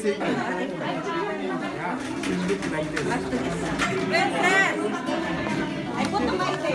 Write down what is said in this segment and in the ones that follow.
I put the mic there.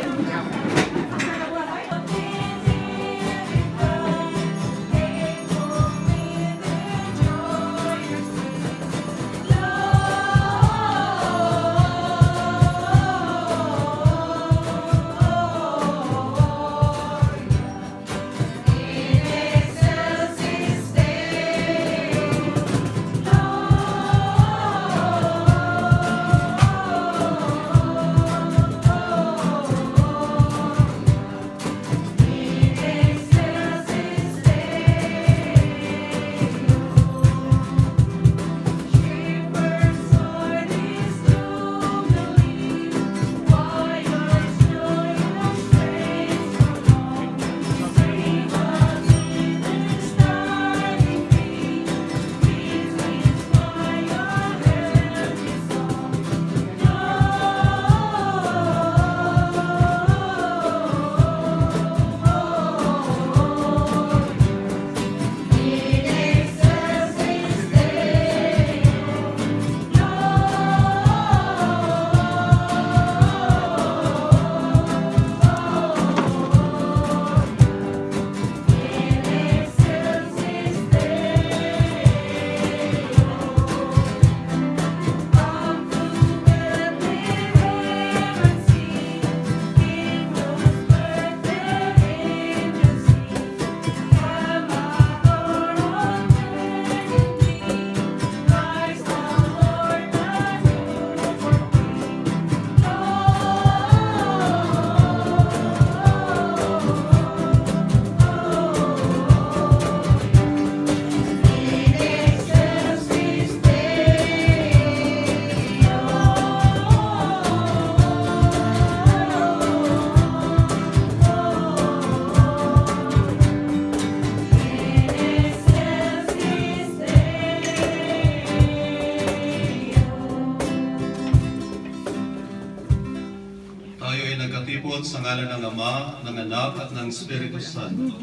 Nagkatipon sa ngalan ng Ama, ng Anak at ng Espiritu Santo.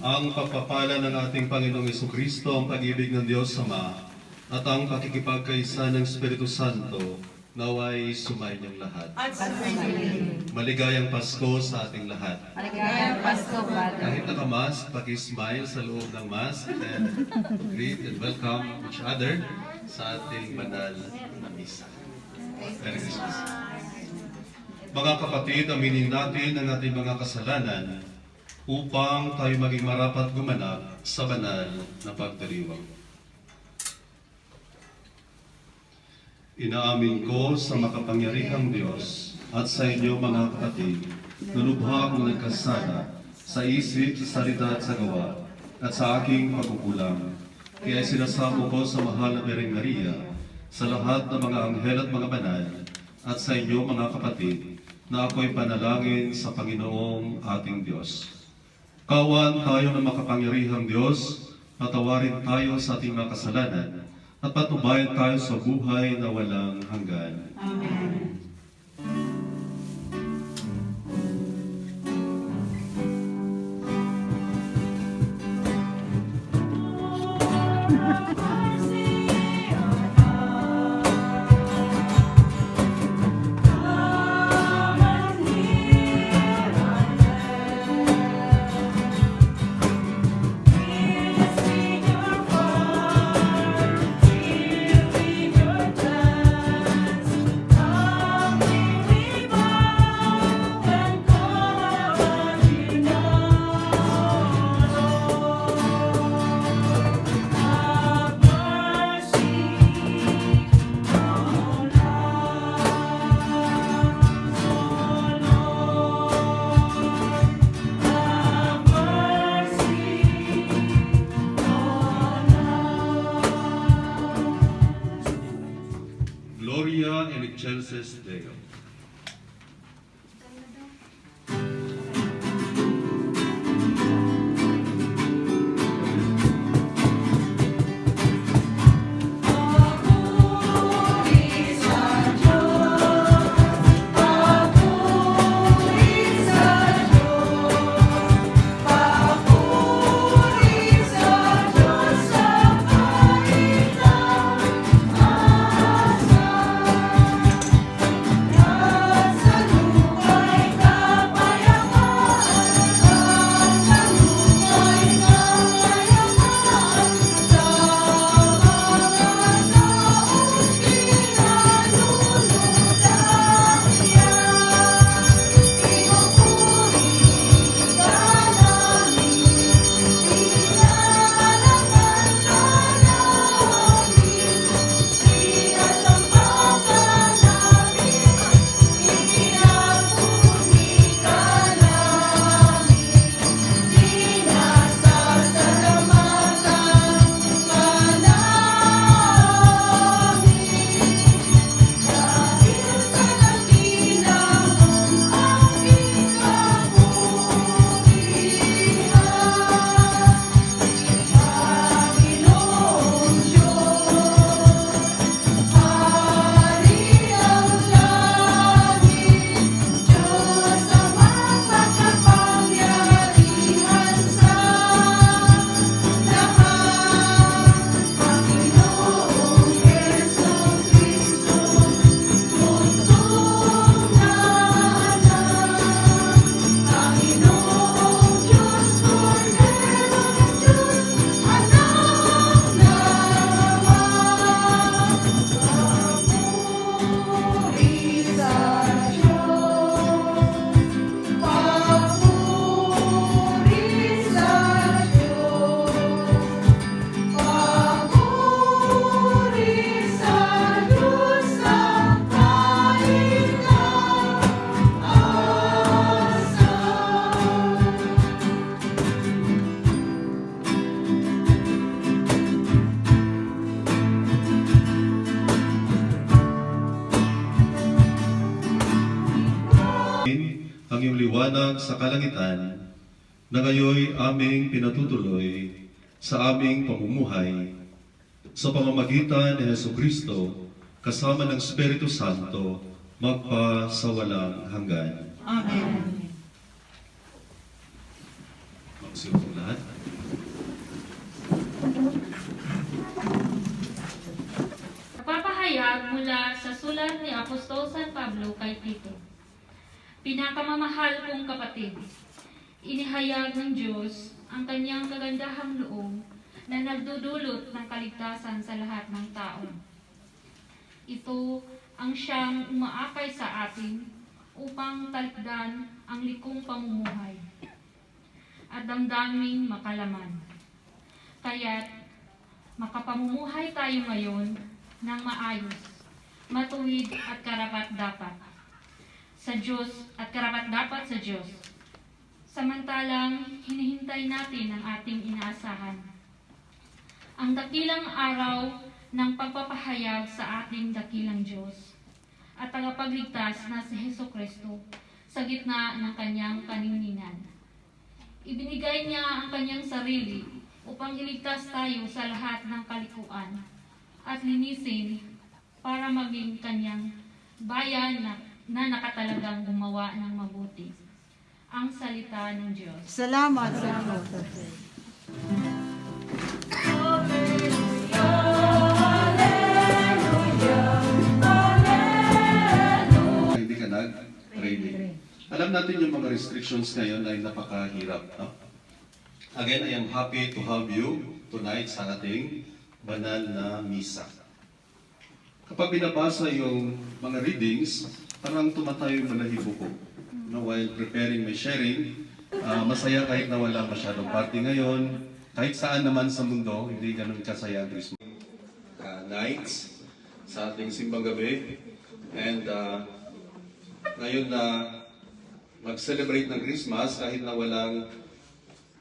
Ang pagpapala ng ating Panginoong Jesucristo, ang pag-ibig ng Diyos Ama, at ang pakikipagkaisa ng Espiritu Santo, naway sumayin lahat. Maligayang Pasko sa ating lahat. Maligayang Pasko, Father. Kahit nakamask, paki-smile sa loob ng mask and greet and welcome each other sa ating banal na misa. Merry Christmas. Mga kapatid, aminin natin ang ating mga kasalanan upang tayo maging marapat gumanap sa banal na pagdiriwang. Inaamin ko sa makapangyarihang Diyos at sa inyo mga kapatid, na lubha akong nagkasala sa isip, sa salita at sa gawa, at sa aking pagkukulang. Kaya sinasamo ko sa mahal na Birheng Maria, sa lahat ng mga anghel at mga banal, at sa inyo mga kapatid, na ako'y panalangin sa Panginoong ating Diyos. Kawan tayo ng makapangyarihang Diyos, patawarin tayo sa ating mga kasalanan, at patubayan tayo sa buhay na walang hanggan. Amen. Gloria in excelsis Deo. ang iyong liwanag sa kalangitan, na ngayoy aming pinatutuloy sa aming pamumuhay sa pamamagitan ni Jesucristo kasama ng Espiritu Santo magpa sa walang hanggan. Amen. Magsiupo lahat. Nagpapahayag mula sa sulat ni Apostol San Pablo kay Tito. Pinakamamahal kong kapatid, inihayag ng Diyos ang kanyang kagandahang loob na nagdudulot ng kaligtasan sa lahat ng tao. Ito ang siyang umaakay sa atin upang talikdan ang likong pamumuhay at damdaming makalaman. Kaya't makapamumuhay tayo ngayon ng maayos, matuwid at karapat-dapat sa Diyos at karapat-dapat sa Diyos. Samantalang hinihintay natin ang ating inaasahan, ang dakilang araw ng pagpapahayag sa ating dakilang Diyos at tagapagligtas na si Jesucristo sa gitna ng kanyang kaninginan. Ibinigay niya ang kanyang sarili upang iligtas tayo sa lahat ng kalikuan at linisin para maging kanyang bayan na nakatalagang gumawa ng mabuti. Ang salita ng Diyos. Salamat sa Diyos. Hindi ka nag-ready. Alam natin yung mga restrictions ngayon ay napakahirap. No? Again, I am happy to have you tonight sa ating banal na misa. Kapag binabasa yung mga readings, parang tumatayo yung balahibo ko. No, while preparing my sharing, masaya kahit na wala masyadong party ngayon. Kahit saan naman sa mundo, hindi ganun kasaya ang Christmas. Nights sa ating simbang gabi. And ngayon na mag-celebrate ng Christmas, kahit na walang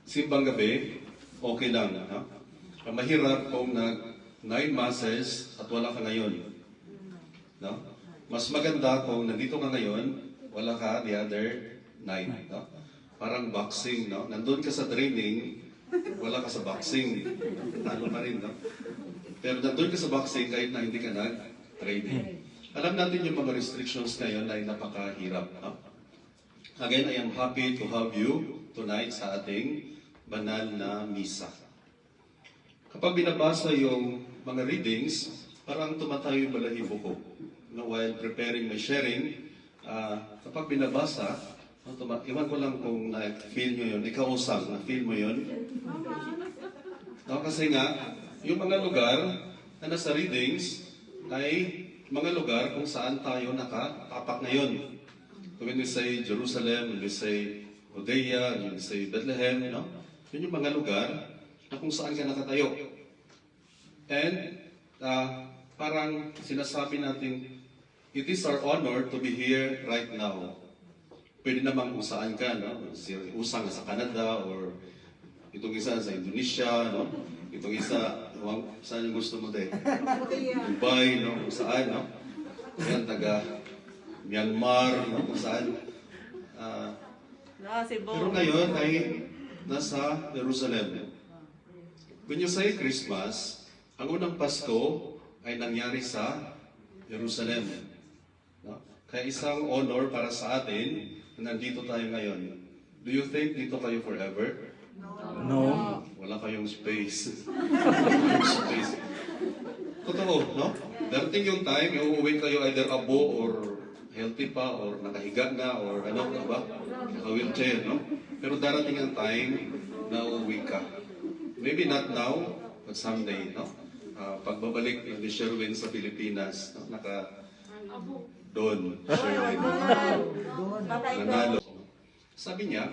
simbang gabi, okay lang. No? Mahirap kung nag 9 masses at wala ka ngayon. No? Mas maganda kung nandito ka ngayon, wala ka the other 9. No? Parang boxing, no? Nandun ka sa training, wala ka sa boxing. Talo pa rin, no? Pero nandun ka sa boxing kahit na hindi ka nag-training. Alam natin yung mga restrictions ngayon ay napakahirap. No? Again, I am happy to have you tonight sa ating banal na misa. Kapag binabasa yung mga readings, parang tumatayo yung balahibo ko. No, while preparing my sharing, kapag binabasa, iwan ko lang kung na-feel nyo yun, ikaw usang, na-feel mo yun. No, kasi nga, yung mga lugar na nasa readings ay mga lugar kung saan tayo nakatapak ngayon. When we say Jerusalem, when we say Judea, when we say Bethlehem, no? Yun yung mga lugar na kung saan ka nakatayo. And parang sinasabi natin, it is our honor to be here right now. Pwede namang kung saan ka, no? Usang sa Canada, or itong isa sa Indonesia, no? Itong isa, saan yung gusto mo din? Dubai, no? Kung saan, no? Yan, taga Myanmar, no? Kung saan. Pero ngayon ay nasa Jerusalem. When you say Christmas, ang unang Pasko ay nangyari sa Jerusalem. No? Kaya isang honor para sa atin na nandito tayo ngayon. Do you think dito kayo forever? No. Wala kayong space. Space. Totoo, no? Darating yung time, uuwi kayo either abo or healthy pa or nakahiga na or ano ka ba? Naka-wheelchair, no? Pero darating ang time na uuwi ka. Maybe not now, but someday, no? Pagbabalik ni Sherwin sa Pilipinas, no? Doon, Sherwin. Nanalo. Sabi niya,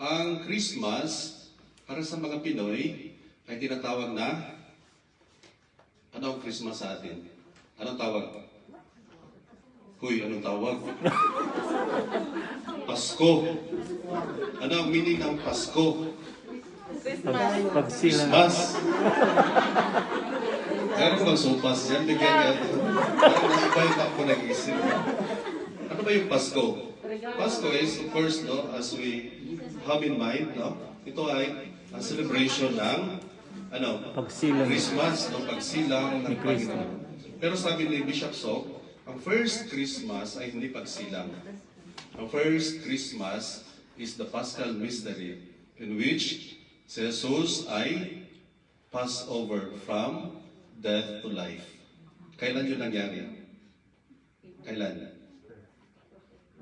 ang Christmas, para sa mga Pinoy, ay tinatawag na, ano ang Christmas sa atin? Anong tawag? Huy, anong tawag? Pasko. Ano ang meaning ng Pasko? Pagsilang. Christmas. Meron bang sopas dyan? Bigyan niya. Parang naiba yung ako nag-isip. Ano Ano ba yung Pasko? Pasko is, of course, no, as we have in mind, no, ito ay ang celebration ng Pagsilang. Christmas, no, pagsilang ng Ni Cristo. Panginoon. Pero sabi ni Bishop Sok, ang first Christmas ay hindi pagsilang. Ang first Christmas is the Paschal mystery in which si Jesus ay pass over from death to life. Kailan yun nangyari? Kailan?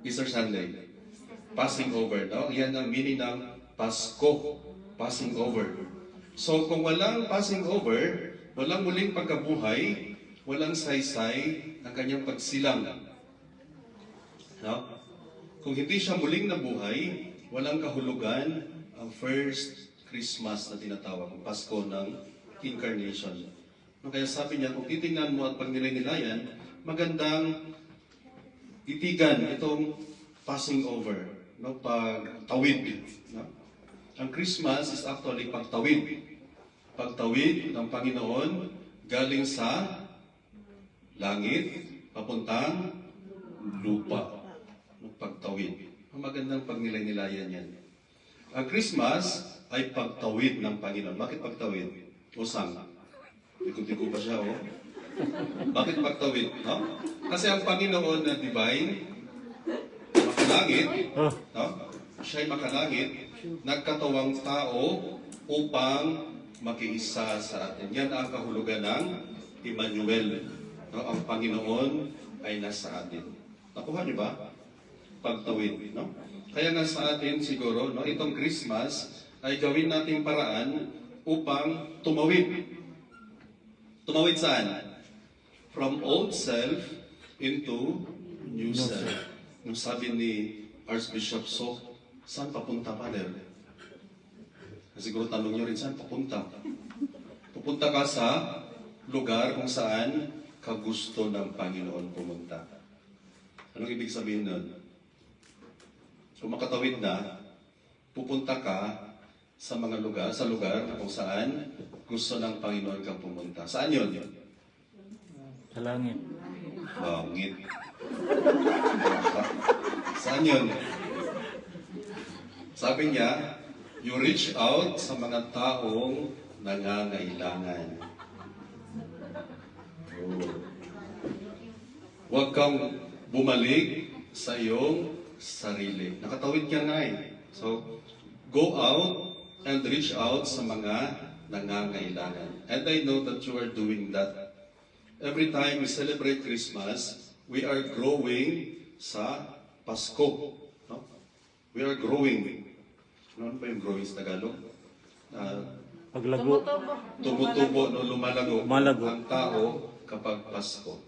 Easter Sunday. Passing over, no? Yan ang meaning ng Pasko. Passing over. So kung walang passing over, walang muling pagkabuhay, walang saysay ang kanyang pagsilang. No? Kung hindi siya muling nabuhay, walang kahulugan ang first Christmas na tinatawag, ang Pasko ng Incarnation. No, kaya sabi niya, kung titingnan mo at pag nilay-nilayan, magandang itigan itong passing over, no, pagtawid. No? Ang Christmas is actually pagtawid. Pagtawid ng Panginoon galing sa langit, papuntang lupa. Pagtawid. Ang magandang pagnilay-nilayan yan. Ang Christmas ay pagtawid ng Panginoon. Bakit pagtawid? Usang. Tigo-tigo pa siya, oh. Bakit pagtawid? No? Kasi ang Panginoon na divine, makalangit, no? Siya'y makalangit, nagkatawang tao upang makiisa sa atin. Yan ang kahulugan ng Emmanuel. No? Ang Panginoon ay nasa atin. Nakuha niyo ba? Pagtawid, no? Kaya nga sa atin siguro, no, itong Christmas ay gawin nating paraan upang tumawid. Tumawid saan? From old self into new self. Yung sabi ni Archbishop Sok, saan papunta, Father? Siguro tanong nyo rin, saan papunta? Pupunta ka sa lugar kung saan kagusto ng Panginoon pumunta. Anong ibig sabihin nun? Kung makatawid na, pupunta ka sa mga lugar, sa lugar kung saan gusto ng Panginoon kang pumunta. Saan yun? Sa langit. Langit. Saan yun? Sabi niya, you reach out sa mga taong nangangailangan. Oh. Huwag kang bumalik sa iyong sarili. Nakatawid ka na eh. So, go out and reach out sa mga nangangailangan. And I know that you are doing that. Every time we celebrate Christmas, we are growing sa Pasko. No? We are growing. Ano ba yung growing sa Tagalog? Paglago. Tumutubo, no, lumalago Malago. ang tao kapag Pasko.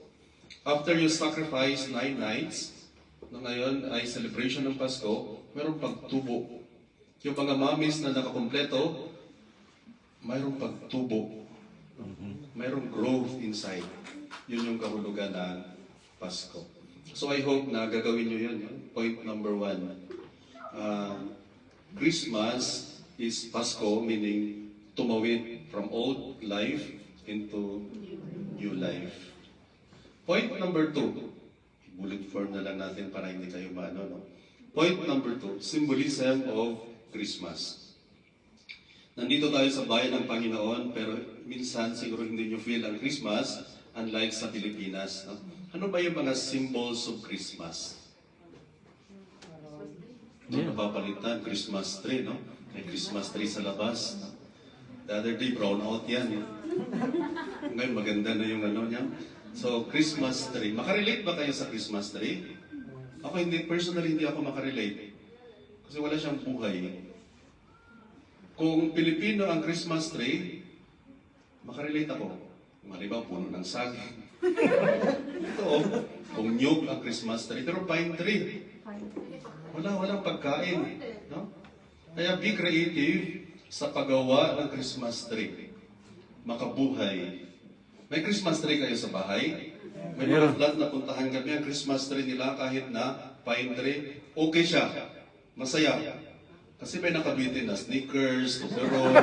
After you sacrifice 9 nights, na ngayon ay celebration ng Pasko, mayroong pagtubo. Yung mga mamis na nakakompleto, mayroong pagtubo. Mayroong growth inside. Yun yung kahulugan ng Pasko. So I hope na gagawin nyo yun. Point number 1. Christmas is Pasko, meaning tumawid from old life into new life. Point number 2. Bullet form na lang natin para hindi kayo maano, no? Point number 2, symbolism of Christmas. Nandito tayo sa bayan ng Panginoon, pero minsan siguro hindi nyo feel ang Christmas, unlike sa Pilipinas. No? Ano ba yung mga symbols of Christmas? Ito napapalitan, Christmas tree, no? May Christmas tree sa labas. No? The other day, brown out yan. No? Ngayon, maganda na yung ano niya. So, Christmas tree. Makarelate ba kayo sa Christmas tree? Ako hindi, personally hindi ako makarelate. Kasi wala siyang buhay. Kung Pilipino ang Christmas tree, makarelate ako. Halimbawa, puno ng saging. Ito, kung nyug ang Christmas tree, pero pine tree. Walang pagkain. No? Kaya be creative sa paggawa ng Christmas tree. Makabuhay. May Christmas tree kayo sa bahay? May mga flat na puntahan kami, ang Christmas tree nila kahit na pine tree, okay siya. Masaya. Kasi may nakabitin na sneakers, tupperone.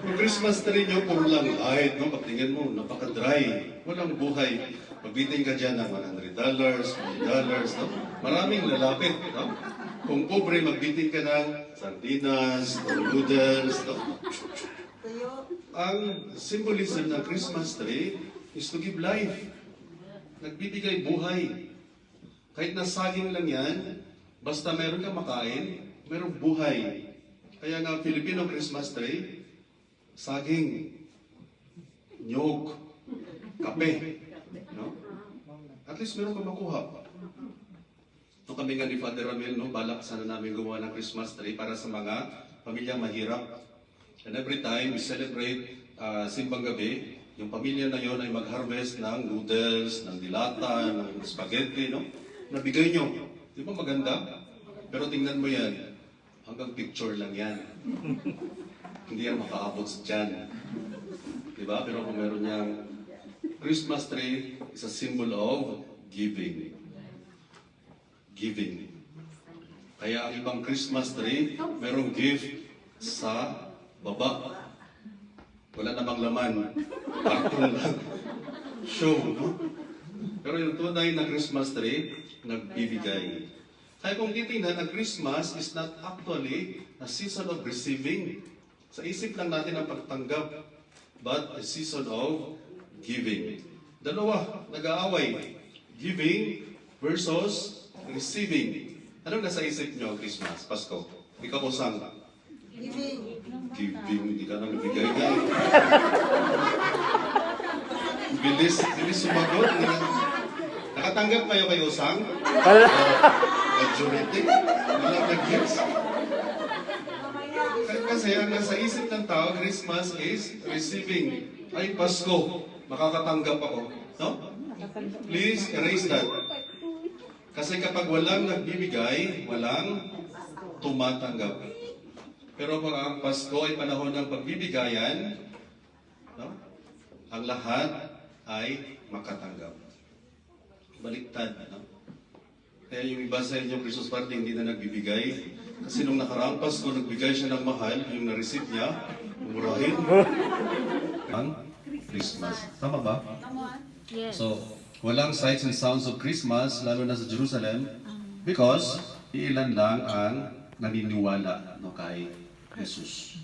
Yung Christmas tree nyo, puro lang light, no? Pagtingin mo, napaka-dry. Walang buhay. Pagbiting ka dyan ng $100, $50, no? Maraming lalapit, no? Kung pobre, magbiting ka ng sardinas, o noodles, no? Ang symbolism ng Christmas tree is to give life. Nagbibigay buhay. Kahit na saging lang yan, basta meron ka makain, merong buhay. Kaya nga Filipino Christmas tree, saging, nyog, kape. No? At least meron ka makuha. No, kami nga ni Father Ramil, no, balak sana namin gumawa ng Christmas tree para sa mga pamilyang mahirap. And every time we celebrate Simbang Gabi, yung pamilya na yon ay mag-harvest ng noodles, ng dilata, ng spaghetti, no? Nabigay nyo. Di ba maganda? Pero tingnan mo yan, hanggang picture lang yan. Hindi yan makaabot sa dyan. Di ba? Pero kung meron niyang Christmas tree is a symbol of giving. Giving. Kaya ang ibang Christmas tree, merong gift sa baba. Wala namang laman. Cartoon lang. Show, no? Pero yung tunay na Christmas tree, nagbibigay. Kaya kung titingnan, ang Christmas is not actually a season of receiving. Sa isip lang natin ang pagtanggap, but a season of giving. Dalawa, nag-aaway. Giving versus receiving. Anong nasa isip nyo, Christmas, Pasko? Ikaw mo sang? Giving. Giving, hindi ka nang nabigay na. Bilis sumagot. Nakatanggap kayo kay Usang? Majority? Wala nag-gifts? Kasi ang nasa isip ng tao, Christmas is receiving. Ay, Pasko, makakatanggap ako. No? Please erase that. Kasi kapag walang nagbibigay, walang tumatanggap. Pero pag ang Pasko ay panahon ng pagbibigayan, no? Ang lahat ay makatanggap. Baliktad, no? Kaya yung iba sa inyo, Christmas party, hindi na nagbibigay. Kasi nung nakaraang Pasko, nagbigay siya ng mahal, yung na-receive niya, umurahin. Ang Christmas. Tama ba? Yes. So, walang sights and sounds of Christmas, lalo na sa Jerusalem, because iilan lang ang naniniwala no, kay Jesus.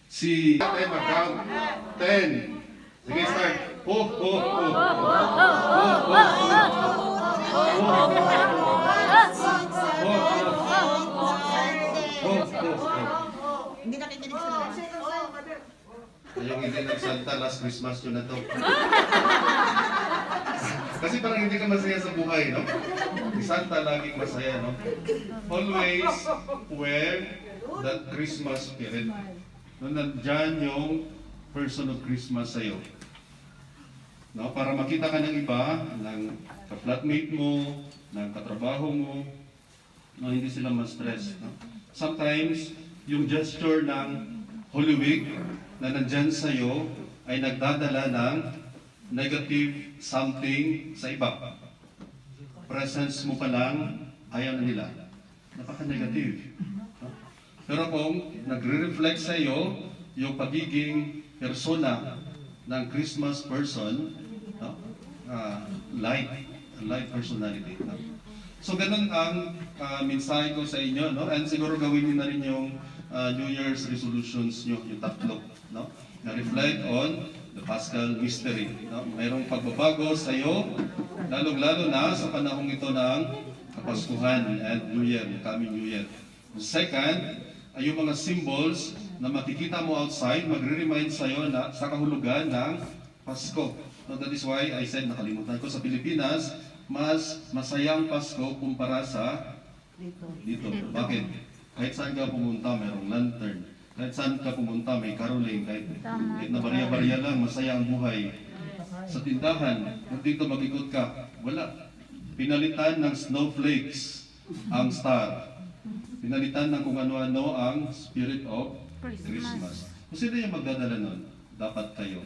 Si tayo mag-count. 10. Sige, start. Oh, oh, oh. Hindi nakikinig sa Yung hindi nagsalta, last Christmas yun na to. Kasi parang hindi ka masaya sa buhay, no? Si Santa laging masaya, no? Always wear that Christmas spirit. No, nandyan yung person of Christmas sa'yo. No, para makita ka ng iba, ng ka-flatmate mo, ng katrabaho mo, no, hindi sila ma-stress. No? Sometimes, yung gesture ng Holy Week na nandyan sa'yo ay nagdadala ng negative something sa iba. Presence mo pa lang, ayaw na nila. Napaka-negative. No? Pero kung nagre-reflect sa iyo yung pagiging persona ng Christmas person, no? Light personality. No? So ganun ang mensahe ko sa inyo, no? And siguro gawin niyo na rin yung New Year's resolutions nyo, yung tatlo, no? Na reflect on the Paschal mystery. No? Mayroong pagbabago sa iyo, lalong-lalo na sa panahong ito ng Kapaskuhan and New Year, coming New Year. Second, ay yung mga symbols na makikita mo outside, magre-remind sa iyo na sa kahulugan ng Pasko. No, that is why I said, nakalimutan ko, sa Pilipinas, mas masayang Pasko kumpara sa dito. Bakit? Kahit saan ka pumunta, mayroong lantern. Kahit saan ka pumunta, may caroling. Kahit na barya-barya lang, masaya ang buhay. Sa tindahan, kung dito mag-ikot ka, wala. Pinalitan ng snowflakes ang star. Pinalitan ng kung ano-ano ang spirit of Christmas. Kung sino yung magdadala nun, dapat kayo.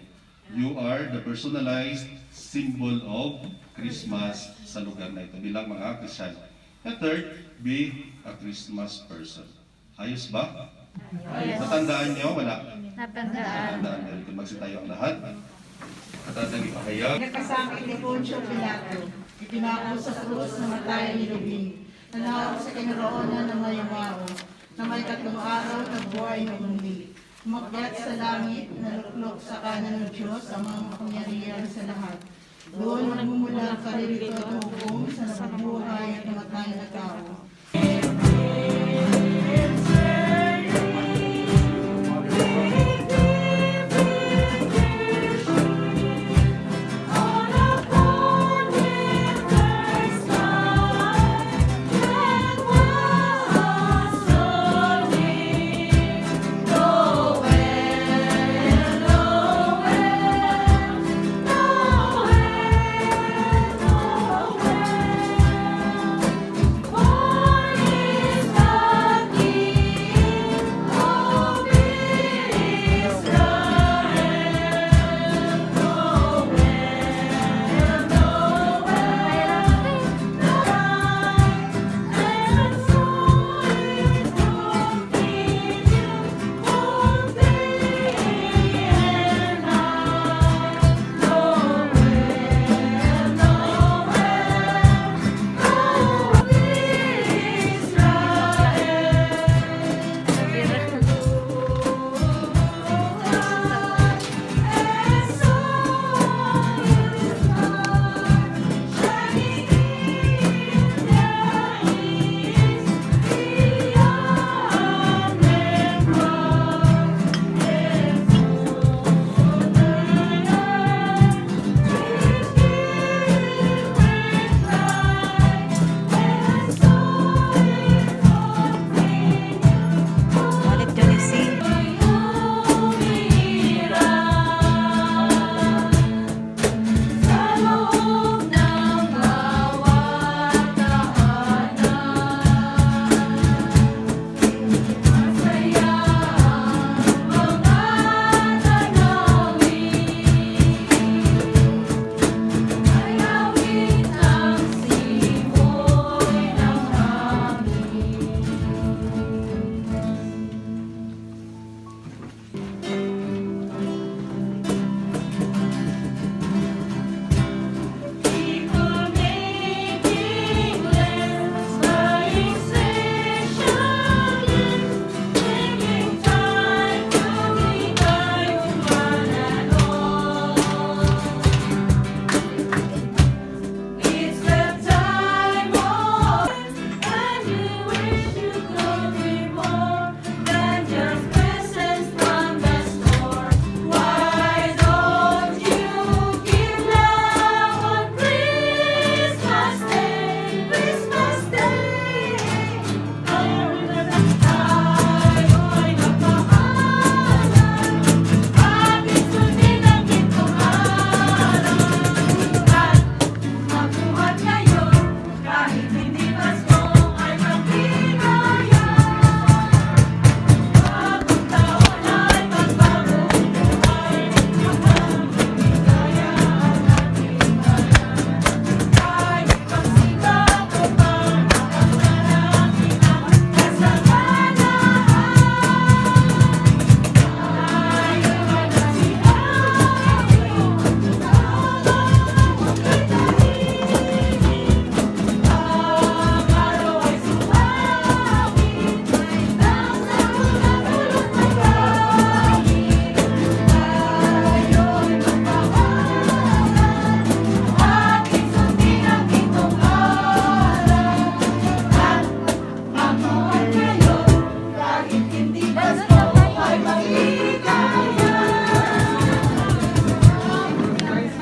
You are the personalized symbol of Christmas sa lugar na ito bilang mga Kristiyano. And third, be a Christmas person. Ayos ba? Yes. Natandaan niyo? Wala. Natandaan. Natandaan. Magsitayo ang lahat. at atang ipahayag Nakasakit ni Poncio Pilato, ipinako sa krus na matayan ni Rubin, nanawag sa kinaroonan ng mayumao, na may 3 araw na buhay na muli. Umakyat sa langit, naluklok sa kanan ng Diyos ang mga makapangyarihan sa lahat. Doon nagmumula ang kalirito at hukom sa nabubuhay